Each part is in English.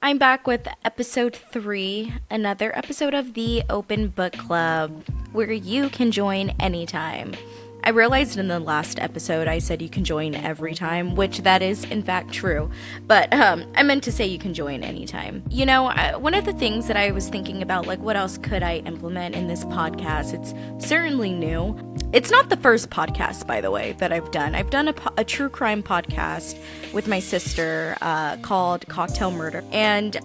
I'm back with episode 3, another episode of the Open Book Club, where you can join anytime. I realized in the last episode I said you can join every time, which that is in fact true, but I meant to say you can join anytime. You know, one of the things that I was thinking about, like, what else could I implement in this podcast? It's certainly new. It's not the first podcast, by the way, that I've done. I've done a true crime podcast with my sister called Cocktail Murder, and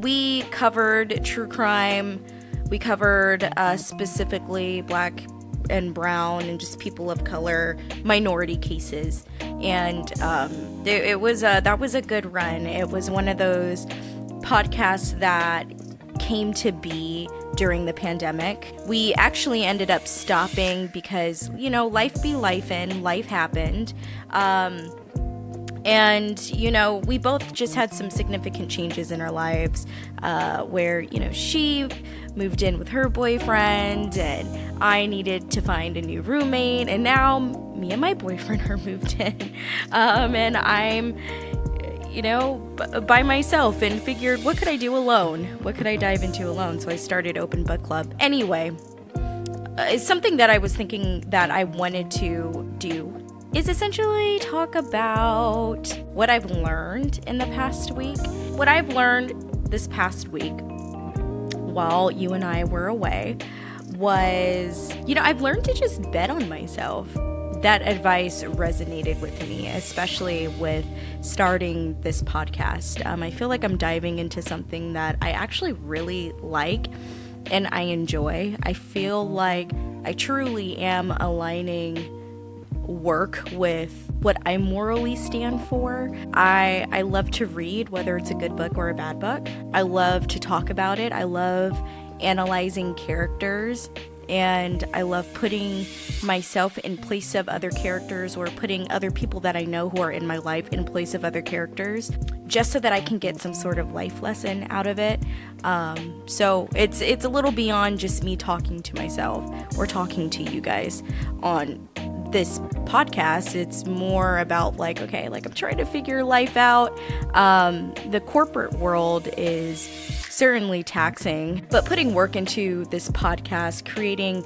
we covered true crime. We covered specifically Black and brown and just people of color, minority cases, and that was a good run. It was one of those podcasts that came to be during the pandemic. We actually ended up stopping because, you know, life be lifin', life happened. And, you know, we both just had some significant changes in our lives where, you know, she moved in with her boyfriend and I needed to find a new roommate. And now me and my boyfriend are moved in. And I'm, you know, by myself and figured, what could I do alone? What could I dive into alone? So I started Open Book Club. Anyway, it's something that I was thinking that I wanted to do is essentially talk about what I've learned in the past week. What I've learned this past week while you and I were away was, you know, I've learned to just bet on myself. That advice resonated with me, especially with starting this podcast. I feel like I'm diving into something that I actually really like and I enjoy. I feel like I truly am aligning work with what I morally stand for. I love to read, whether it's a good book or a bad book. I love to talk about it. I love analyzing characters, and I love putting myself in place of other characters or putting other people that I know who are in my life in place of other characters, just so that I can get some sort of life lesson out of it. So it's a little beyond just me talking to myself or talking to you guys on this podcast. It's more about like, okay, like I'm trying to figure life out. The corporate world is certainly taxing, but putting work into this podcast, creating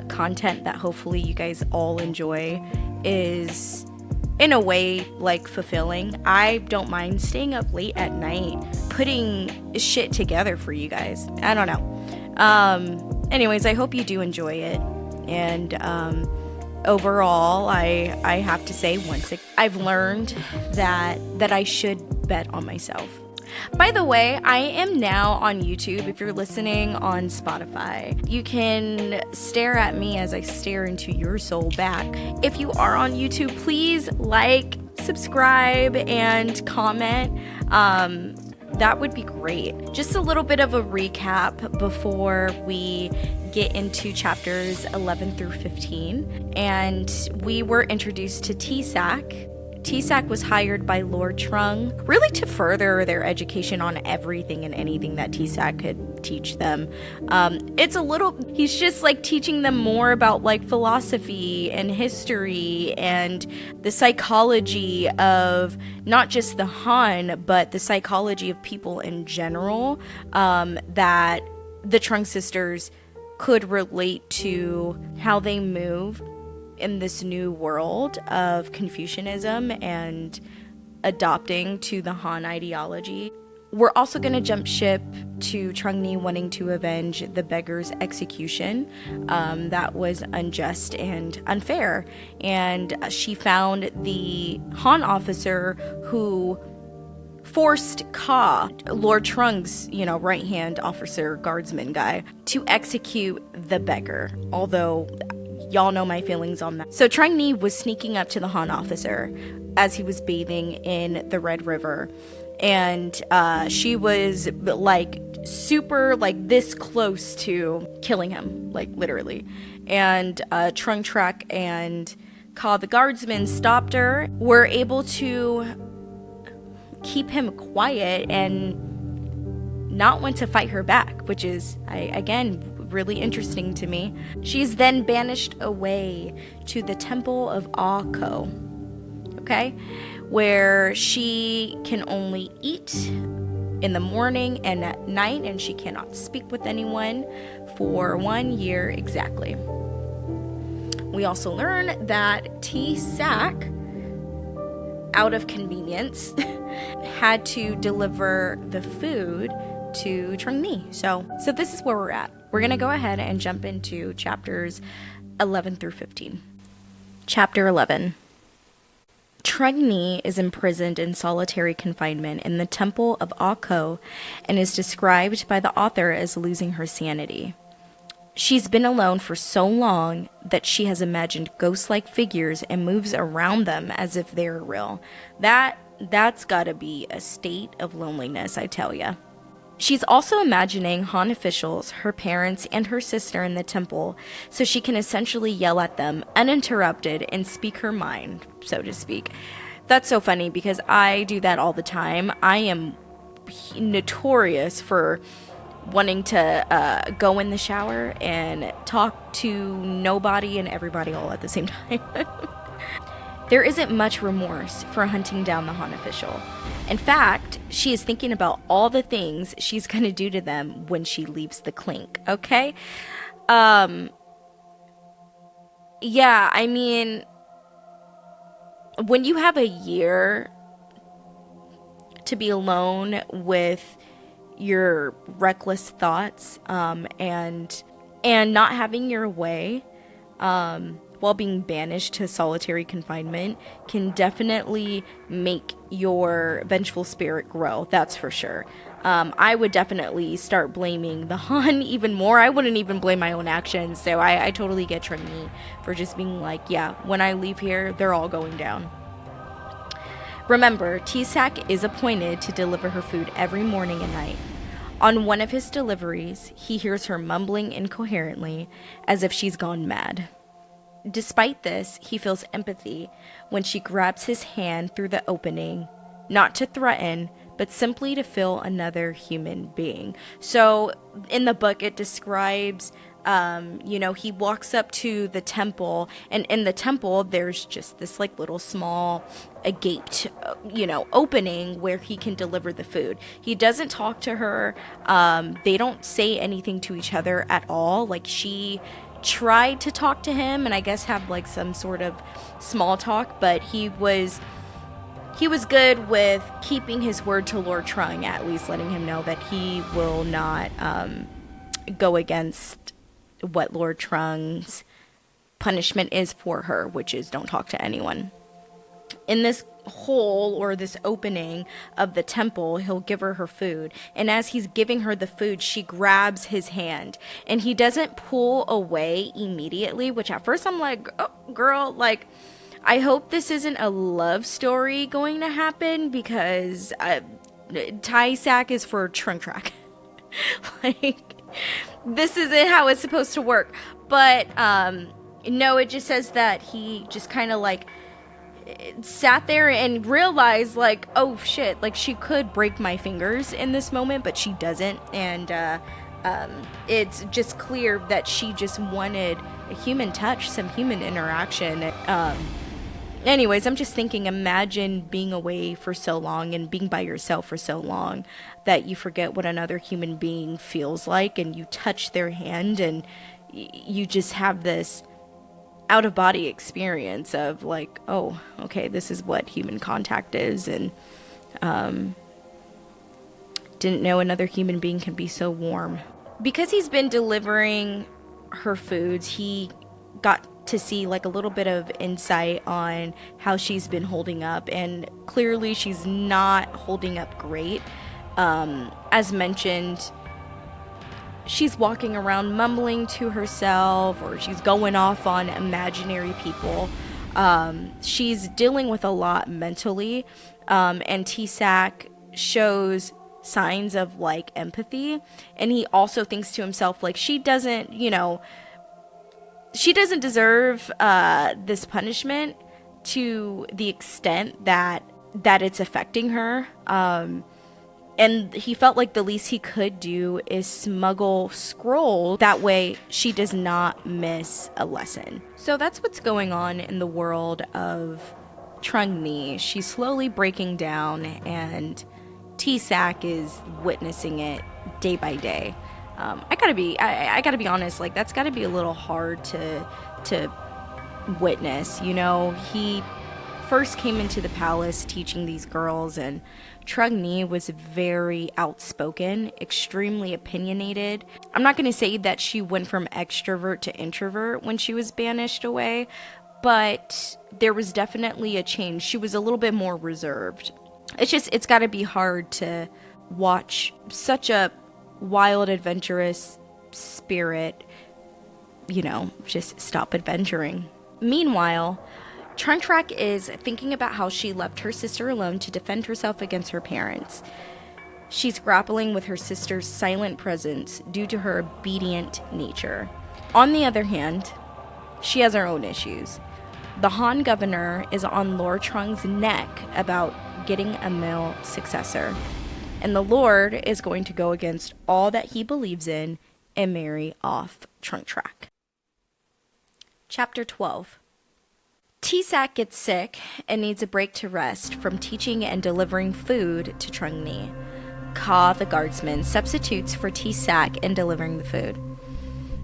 content that hopefully you guys all enjoy is in a way like fulfilling. I don't mind staying up late at night putting shit together for you guys. I don't know. Anyways, I hope you do enjoy it. And overall, I have to say, once again, I've learned that I should bet on myself. By the way, I am now on YouTube. If you're listening on Spotify, you can stare at me as I stare into your soul back. If you are on YouTube, please like, subscribe, and comment. That would be great. Just a little bit of a recap before we get into chapters 11 through 15. And we were introduced to T-Sack. T-Sack was hired by Lord Trung, really to further their education on everything and anything that T-Sack could teach them. He's just like teaching them more about like philosophy and history and the psychology of not just the Han, but the psychology of people in general, that the Trung sisters could relate to how they move in this new world of Confucianism and adopting to the Han ideology. We're also going to jump ship to Trung-Ni wanting to avenge the beggar's execution that was unjust and unfair. And she found the Han officer who forced Ka, Lord Trung's, right-hand officer, guardsman guy, to execute the beggar, although y'all know my feelings on that. So Trung-Ni was sneaking up to the Han officer as he was bathing in the Red River. And she was like super like this close to killing him, like literally. And Trung Trek and Ka the guardsman stopped her, were able to keep him quiet and not want to fight her back, which is, again, really interesting to me. She's then banished away to the Temple of Ako, okay, where she can only eat in the morning and at night, and she cannot speak with anyone for 1 year exactly. We also learn that T-Sack, out of convenience, had to deliver the food to Chung-mi. So this is where we're at. We're going to go ahead and jump into chapters 11 through 15. Chapter 11. Chung-mi is imprisoned in solitary confinement in the temple of Ako and is described by the author as losing her sanity. She's been alone for so long that she has imagined ghost-like figures and moves around them as if they're real. That's gotta be a state of loneliness, I tell ya. She's also imagining Han officials, her parents, and her sister in the temple, so she can essentially yell at them uninterrupted and speak her mind, so to speak. That's so funny because I do that all the time. I am notorious for wanting to go in the shower and talk to nobody and everybody all at the same time. There isn't much remorse for hunting down the Han official. In fact, she is thinking about all the things she's going to do to them when she leaves the clink, okay? Yeah, I mean, when you have a year to be alone with your reckless thoughts and not having your way while being banished to solitary confinement can definitely make your vengeful spirit grow, that's for sure. I would definitely start blaming the Han even more. I wouldn't even blame my own actions, so I totally get Chung-mi for just being like, yeah, when I leave here, they're all going down. Remember, T-Sack is appointed to deliver her food every morning and night. On one of his deliveries, he hears her mumbling incoherently as if she's gone mad. Despite this, he feels empathy when she grabs his hand through the opening, not to threaten, but simply to feel another human being. So in the book, it describes, he walks up to the temple, and in the temple, there's just this like little small gate, opening where he can deliver the food. He doesn't talk to her. They don't say anything to each other at all. Like, she tried to talk to him and I guess have like some sort of small talk, but he was good with keeping his word to Lord Trung, at least letting him know that he will not go against what Lord Trung's punishment is for her, which is don't talk to anyone. In this hole or this opening of the temple, he'll give her food, and as he's giving her the food, she grabs his hand, and he doesn't pull away immediately, which at first I'm like, oh girl, like, I hope this isn't a love story going to happen, because T-Sack is for trunk track. Like, this isn't how it's supposed to work. But no, it just says that he just kind of like sat there and realized, like, oh shit, like, she could break my fingers in this moment, but she doesn't. And it's just clear that she just wanted a human touch, some human interaction. Anyways, I'm just thinking, imagine being away for so long and being by yourself for so long that you forget what another human being feels like, and you touch their hand and you just have this out-of-body experience of like, oh, okay, this is what human contact is, and didn't know another human being can be so warm. Because he's been delivering her foods, he got to see like a little bit of insight on how she's been holding up, and clearly she's not holding up great. As mentioned, she's walking around mumbling to herself, or she's going off on imaginary people. She's dealing with a lot mentally, and T-Sack shows signs of like empathy, and he also thinks to himself, like, she doesn't deserve this punishment to the extent that it's affecting her. And he felt like the least he could do is smuggle scroll. That way she does not miss a lesson. So that's what's going on in the world of Chung-mi. She's slowly breaking down, and T-Sack is witnessing it day by day. I gotta be honest, like, that's gotta be a little hard to witness. He first came into the palace teaching these girls, and Trugni was very outspoken, extremely opinionated. I'm not gonna say that she went from extrovert to introvert when she was banished away, but there was definitely a change. She was a little bit more reserved. It's gotta be hard to watch such a wild, adventurous spirit, just stop adventuring. Meanwhile, Trunchrak is thinking about how she left her sister alone to defend herself against her parents. She's grappling with her sister's silent presence due to her obedient nature. On the other hand, she has her own issues. The Han governor is on Lord Trung's neck about getting a male successor, and the Lord is going to go against all that he believes in and marry off Trunchrak. Chapter 12. T-Sack gets sick and needs a break to rest from teaching and delivering food to Trungni. Ka, the guardsman, substitutes for T-Sack in delivering the food.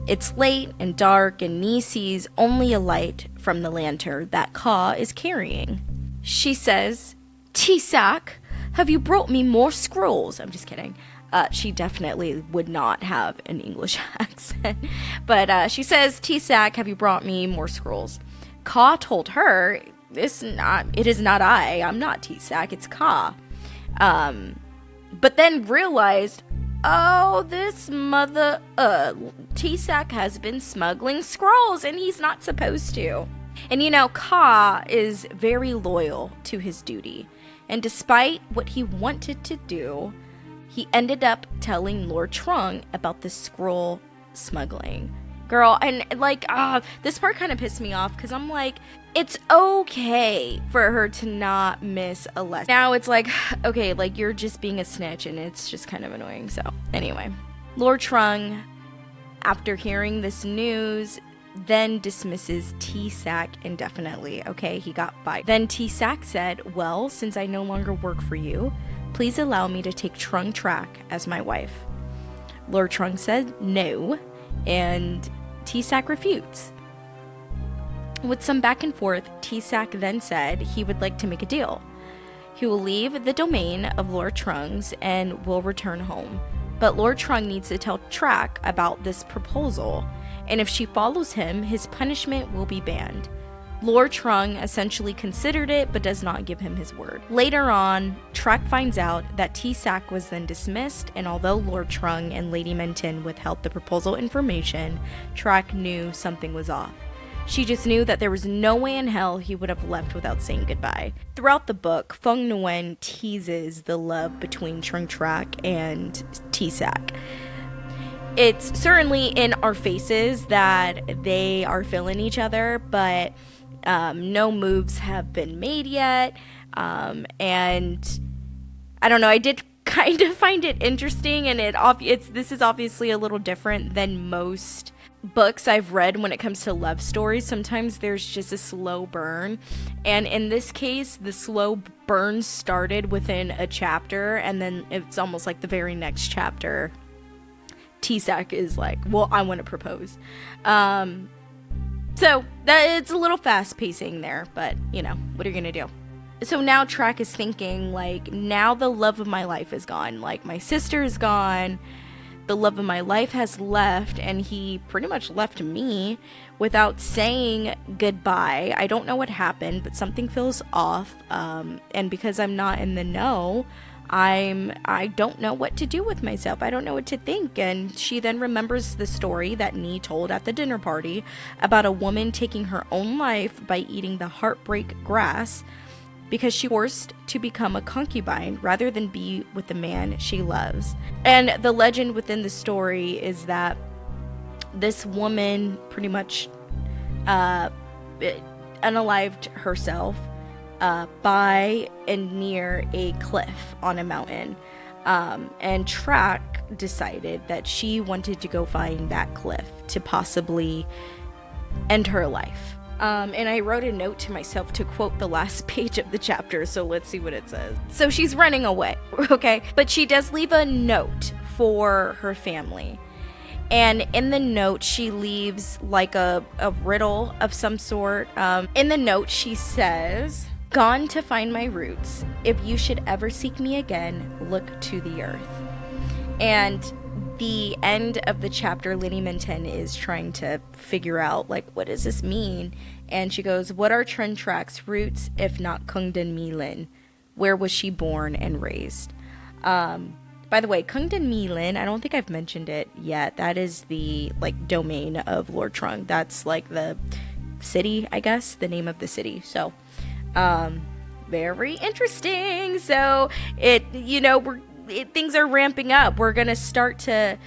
It's late and dark, and Ni sees only a light from the lantern that Ka is carrying. She says, "T-Sack, have you brought me more scrolls?" I'm just kidding. She definitely would not have an English accent. But she says, "T-Sack, have you brought me more scrolls?" Ka told her, "It is not I. I'm not T-Sack, it's Ka." But then realized, oh, this mother, T-Sack has been smuggling scrolls, and he's not supposed to. And Ka is very loyal to his duty. And despite what he wanted to do, he ended up telling Lord Trung about the scroll smuggling. Girl, and this part kind of pissed me off, because I'm like, it's okay for her to not miss a lesson. Now it's like, okay, you're just being a snitch, and it's just kind of annoying. So anyway, Lord Trung, after hearing this news, then dismisses T-Sack indefinitely. Okay, he got fired. Then T-Sack said, "Well, since I no longer work for you, please allow me to take Trunchrak as my wife." Lord Trung said no, and T-Sack refutes. With some back and forth, T-Sack then said he would like to make a deal. He will leave the domain of Lord Trung's and will return home. But Lord Trung needs to tell Trak about this proposal, and if she follows him, his punishment will be banned. Lord Trung essentially considered it, but does not give him his word. Later on, Trak finds out that T-Sack was then dismissed, and although Lord Trung and Lady Menton withheld the proposal information, Trak knew something was off. She just knew that there was no way in hell he would have left without saying goodbye. Throughout the book, Feng Nguyen teases the love between Trunchrak and T-Sack. It's certainly in our faces that they are feeling each other, but no moves have been made yet. And I don't know, I did kind of find it interesting, and this is obviously a little different than most books I've read when it comes to love stories. Sometimes there's just a slow burn, and in this case the slow burn started within a chapter, and then it's almost like the very next chapter T-Sack is like, well, I want to propose. So that it's a little fast pacing there, but what are you gonna do? So now Trak is thinking, now the love of my life is gone, my sister is gone, the love of my life has left, and he pretty much left me without saying goodbye. I don't know what happened, but something feels off, and because I'm not in the know, I don't know what to do with myself. I don't know what to think. And she then remembers the story that Nee told at the dinner party about a woman taking her own life by eating the heartbreak grass because she was forced to become a concubine rather than be with the man she loves. And the legend within the story is that this woman pretty much unalived herself by and near a cliff on a mountain. And Trak decided that she wanted to go find that cliff to possibly end her life. And I wrote a note to myself to quote the last page of the chapter, so let's see what it says. So she's running away, okay? But she does leave a note for her family. And in the note, she leaves like a riddle of some sort. In the note, she says, "Gone to find my roots. If you should ever seek me again, look to the earth." And the end of the chapter, Lady Minton is trying to figure out, like, what does this mean? And she goes, "What are Trun Trak's roots if not Kungden Milin? Where was she born and raised?" By the way, Kungden Milin, I don't think I've mentioned it yet. That is the, like, domain of Lord Trung. That's, like, the city, I guess, the name of the city. So, very interesting. So, things are ramping up. We're going to start to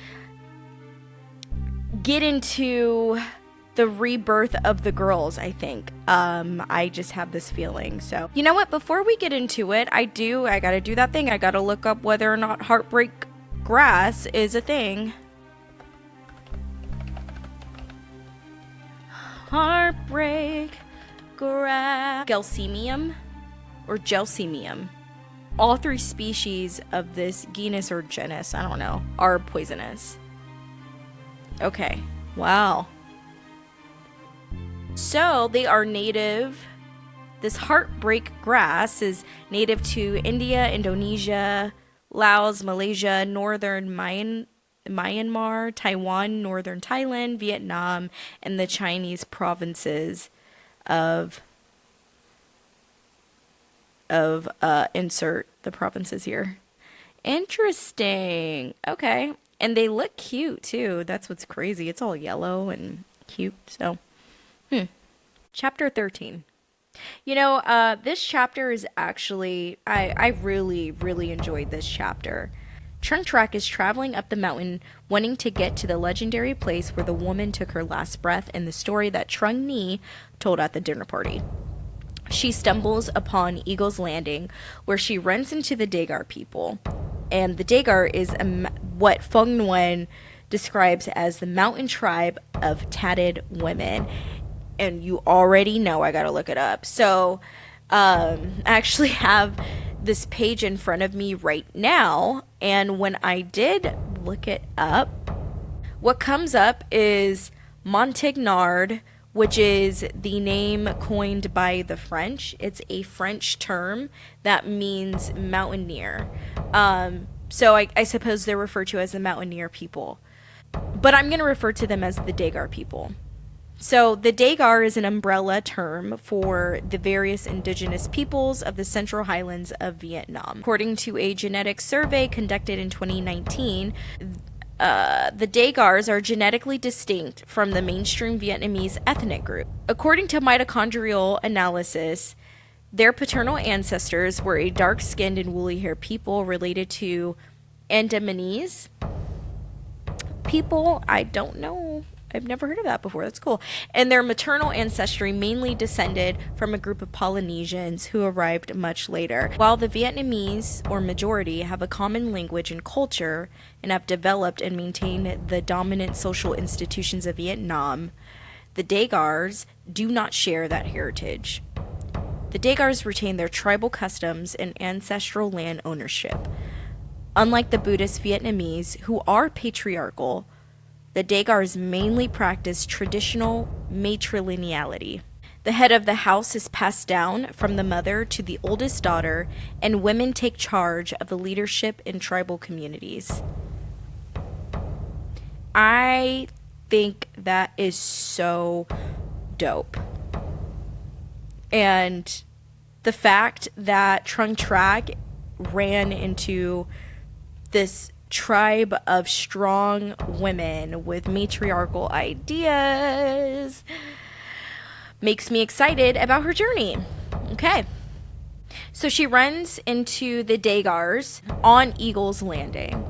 get into the rebirth of the girls, I think. I just have this feeling. So, you know what? Before we get into it, I gotta do that thing. I gotta look up whether or not heartbreak grass is a thing. Heartbreak grass. Gelsemium or Gelsemium. All 3 species of this genus or genus, I don't know, are poisonous. Okay. Wow. So they are native. This heartbreak grass is native to India, Indonesia, Laos, Malaysia, northern Myanmar, Taiwan, northern Thailand, Vietnam, and the Chinese provinces of insert the provinces here. Interesting. Okay. And they look cute too. That's what's crazy. It's all yellow and cute. So, Chapter 13. This chapter is actually, I really, really enjoyed this chapter. Trun Trak is traveling up the mountain, wanting to get to the legendary place where the woman took her last breath in the story that Trung Ni told at the dinner party. She stumbles upon Eagle's Landing, where she runs into the Dagar people. And the Dagar is what Feng Nguyen describes as the mountain tribe of tatted women. And you already know I gotta look it up. So, I actually have this page in front of me right now. And when I did look it up, what comes up is Montagnard, which is the name coined by the French. It's a French term that means mountaineer. So I suppose they're referred to as the mountaineer people. But I'm going to refer to them as the Dagar people. So the Dagar is an umbrella term for the various indigenous peoples of the Central Highlands of Vietnam. According to a genetic survey conducted in 2019, the Dagars are genetically distinct from the mainstream Vietnamese ethnic group. According to mitochondrial analysis, their paternal ancestors were a dark-skinned and woolly-haired people related to Andamanese people. I don't know. I've never heard of that before. That's cool. And their maternal ancestry mainly descended from a group of Polynesians who arrived much later. While the Vietnamese, or majority, have a common language and culture and have developed and maintained the dominant social institutions of Vietnam, the Dagars do not share that heritage. The Dagars retain their tribal customs and ancestral land ownership. Unlike the Buddhist Vietnamese, who are patriarchal, the Dagars mainly practice traditional matrilineality. The head of the house is passed down from the mother to the oldest daughter, and women take charge of the leadership in tribal communities. I think that is so dope. And the fact that Trun Trak ran into this tribe of strong women with matriarchal ideas makes me excited about her journey. Okay. So she runs into the Dagars on Eagle's Landing.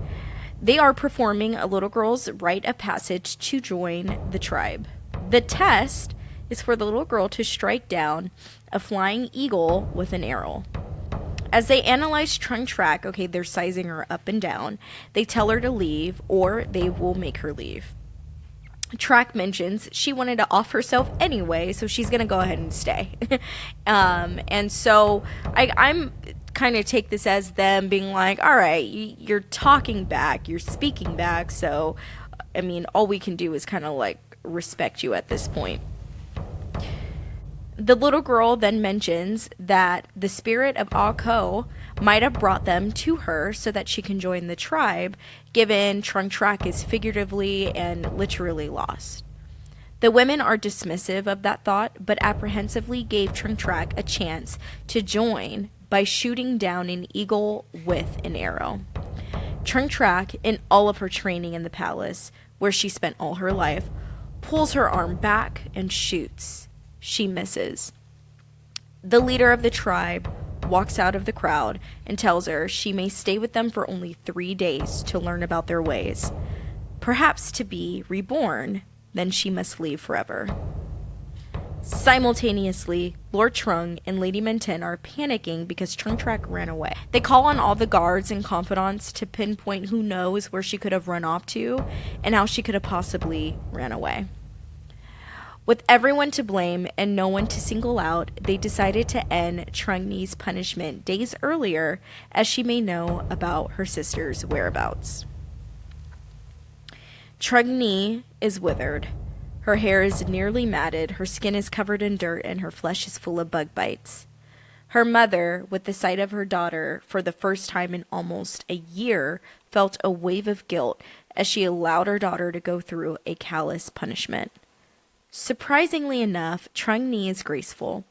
They are performing a little girl's rite of passage to join the tribe. The test is for the little girl to strike down a flying eagle with an arrow. As they analyze Trun Trak, okay, they're sizing her up and down. They tell her to leave, or they will make her leave. Track mentions she wanted to off herself anyway, so she's gonna go ahead and stay. And so I'm kind of take this as them being like, all right, you're talking back, you're speaking back, so I mean, all we can do is kind of like respect you at this point. The little girl then mentions that the spirit of Ako might have brought them to her so that she can join the tribe, given Trung Track is figuratively and literally lost. The women are dismissive of that thought, but apprehensively gave Trung Track a chance to join by shooting down an eagle with an arrow. Trung Track, in all of her training in the palace, where she spent all her life, pulls her arm back and shoots. She misses. The leader of the tribe walks out of the crowd and tells her she may stay with them for only 3 days to learn about their ways, perhaps to be reborn, then she must leave forever. Simultaneously, Lord Trung and Lady Menten are panicking because Trung Track ran away. They call on all the guards and confidants to pinpoint who knows where she could have run off to and how she could have possibly ran away. With everyone to blame and no one to single out, they decided to end Trung Ni's punishment days earlier, as she may know about her sister's whereabouts. Trung Ni is withered. Her hair is nearly matted, her skin is covered in dirt, and her flesh is full of bug bites. Her mother, with the sight of her daughter for the first time in almost a year, felt a wave of guilt as she allowed her daughter to go through a callous punishment. Surprisingly enough, Trung Ni is graceful.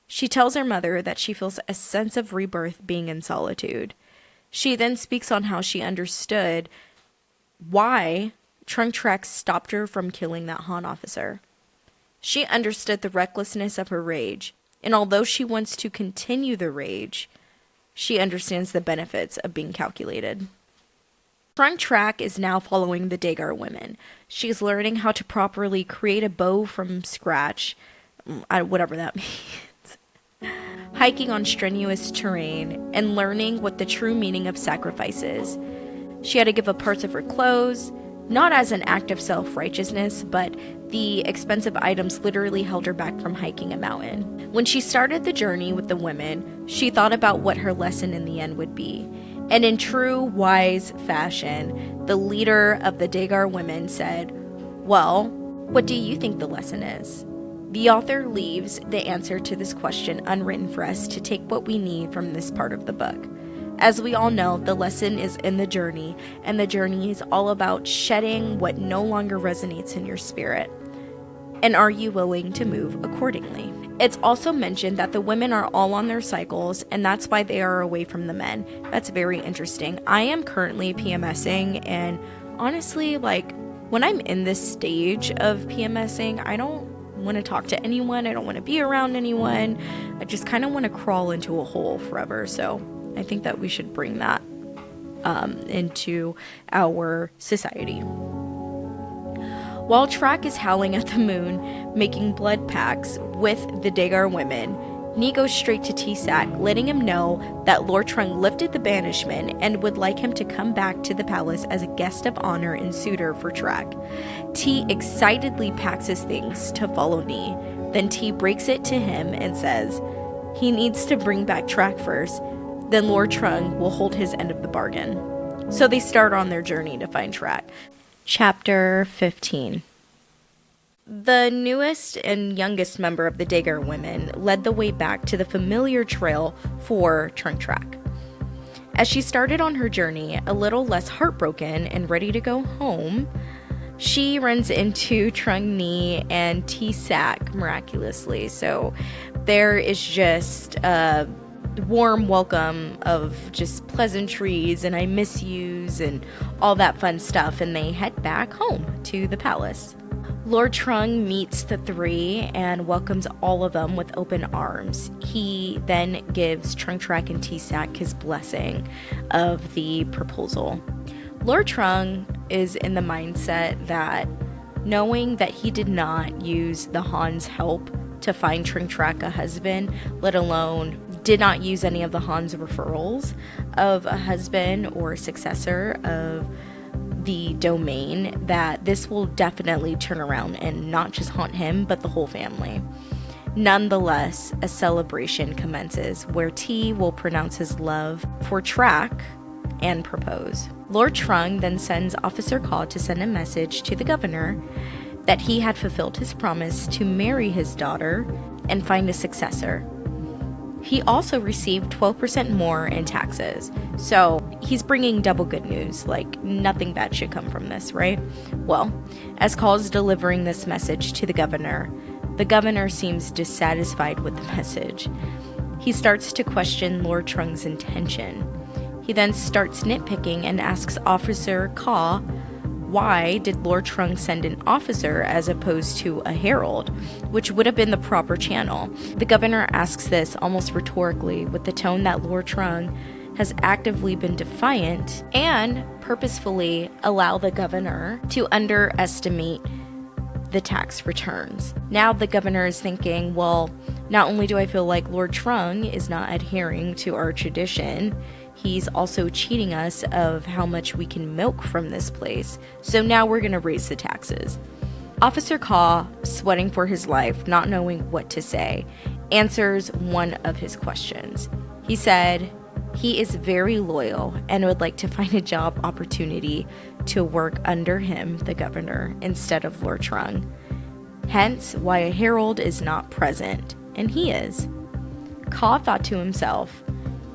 She tells her mother that she feels a sense of rebirth being in solitude. She then speaks on how she understood why Trung Track stopped her from killing that Han officer. She understood the recklessness of her rage, and although she wants to continue the rage, she understands the benefits of being calculated. Trung Track is now following the Dagar women. She's learning how to properly create a bow from scratch, whatever that means, hiking on strenuous terrain, and learning what the true meaning of sacrifice is. She had to give up parts of her clothes, not as an act of self-righteousness, but the expensive items literally held her back from hiking a mountain. When she started the journey with the women, she thought about what her lesson in the end would be. And in true wise fashion, the leader of the Dagar women said, "Well, what do you think the lesson is?" The author leaves the answer to this question unwritten for us to take what we need from this part of the book. As we all know, the lesson is in the journey, and the journey is all about shedding what no longer resonates in your spirit. And are you willing to move accordingly? It's also mentioned that the women are all on their cycles, and that's why they are away from the men. That's very interesting. I am currently PMSing, and honestly, like, when I'm in this stage of PMSing, I don't want to talk to anyone. I don't want to be around anyone. I just kind of want to crawl into a hole forever. So I think that we should bring that into our society. While Track is howling at the moon, making blood pacts with the Dagar women, Ni goes straight to T-Sac, letting him know that Lord Trung lifted the banishment and would like him to come back to the palace as a guest of honor and suitor for Track. T excitedly packs his things to follow Ni. Then T breaks it to him and says he needs to bring back Track first, then Lord Trung will hold his end of the bargain. So they start on their journey to find Track. Chapter 15. The newest and youngest member of the Dagar women led the way back to the familiar trail for Trung Track. As she started on her journey, a little less heartbroken and ready to go home, she runs into Trung Ni and T-Sac miraculously. So there is just a warm welcome of just pleasantries and I miss yous and all that fun stuff, and they head back home to the palace. Lord Trung meets the three and welcomes all of them with open arms. He then gives Trung Track and T-Sac his blessing of the proposal. Lord Trung is in the mindset that knowing that he did not use the Han's help to find Trung Track a husband, let alone did not use any of the Han's referrals of a husband or successor of the domain that this will definitely turn around and not just haunt him, but the whole family. Nonetheless, a celebration commences where T will pronounce his love for Track and propose. Lord Trung then sends Officer Caw to send a message to the governor that he had fulfilled his promise to marry his daughter and find a successor. He also received 12% more in taxes. So he's bringing double good news, like nothing bad should come from this, right? Well, as Caw is delivering this message to the governor seems dissatisfied with the message. He starts to question Lord Trung's intention. He then starts nitpicking and asks Officer Caw, why did Lord Trung send an officer as opposed to a herald, which would have been the proper channel? The governor asks this almost rhetorically with the tone that Lord Trung has actively been defiant and purposefully allow the governor to underestimate the tax returns. Now the governor is thinking, well, not only do I feel like Lord Trung is not adhering to our tradition, he's also cheating us of how much we can milk from this place. So now we're going to raise the taxes. Officer Caw, sweating for his life, not knowing what to say, answers one of his questions. He said he is very loyal and would like to find a job opportunity to work under him, the governor, instead of Lord Trung. Hence why a herald is not present, and he is. Caw thought to himself,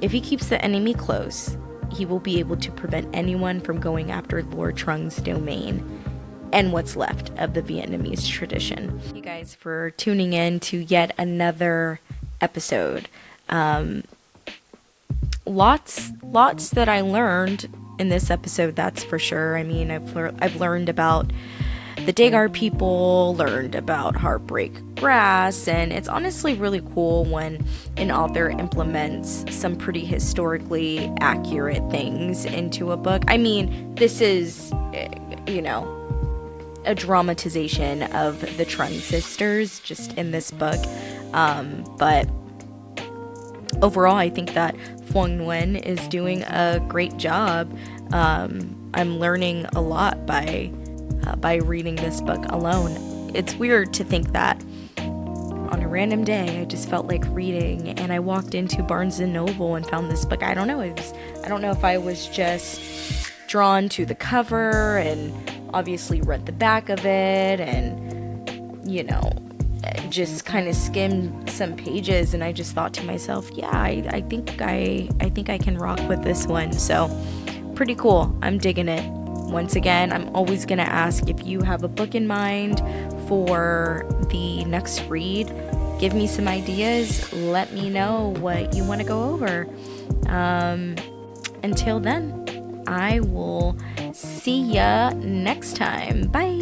if he keeps the enemy close, he will be able to prevent anyone from going after Lord Trung's domain and what's left of the Vietnamese tradition. Thank you guys for tuning in to yet another episode. Lots that I learned in this episode, that's for sure. I mean, I've learned about the Dagar people, learned about Heartbreak Grass, and it's honestly really cool when an author implements some pretty historically accurate things into a book. I mean, this is, a dramatization of the Trung sisters just in this book, but overall, I think that Phuong Nguyen is doing a great job. I'm learning a lot by reading this book alone. It's weird to think that on a random day I just felt like reading and I walked into Barnes & Noble and found this book. I don't know if I was just drawn to the cover and obviously read the back of it and just kind of skimmed some pages, and I just thought to myself, yeah, I think I can rock with this one. So pretty cool. I'm digging it. Once again, I'm always going to ask if you have a book in mind for the next read. Give me some ideas. Let me know what you want to go over. Until then, I will see ya next time. Bye.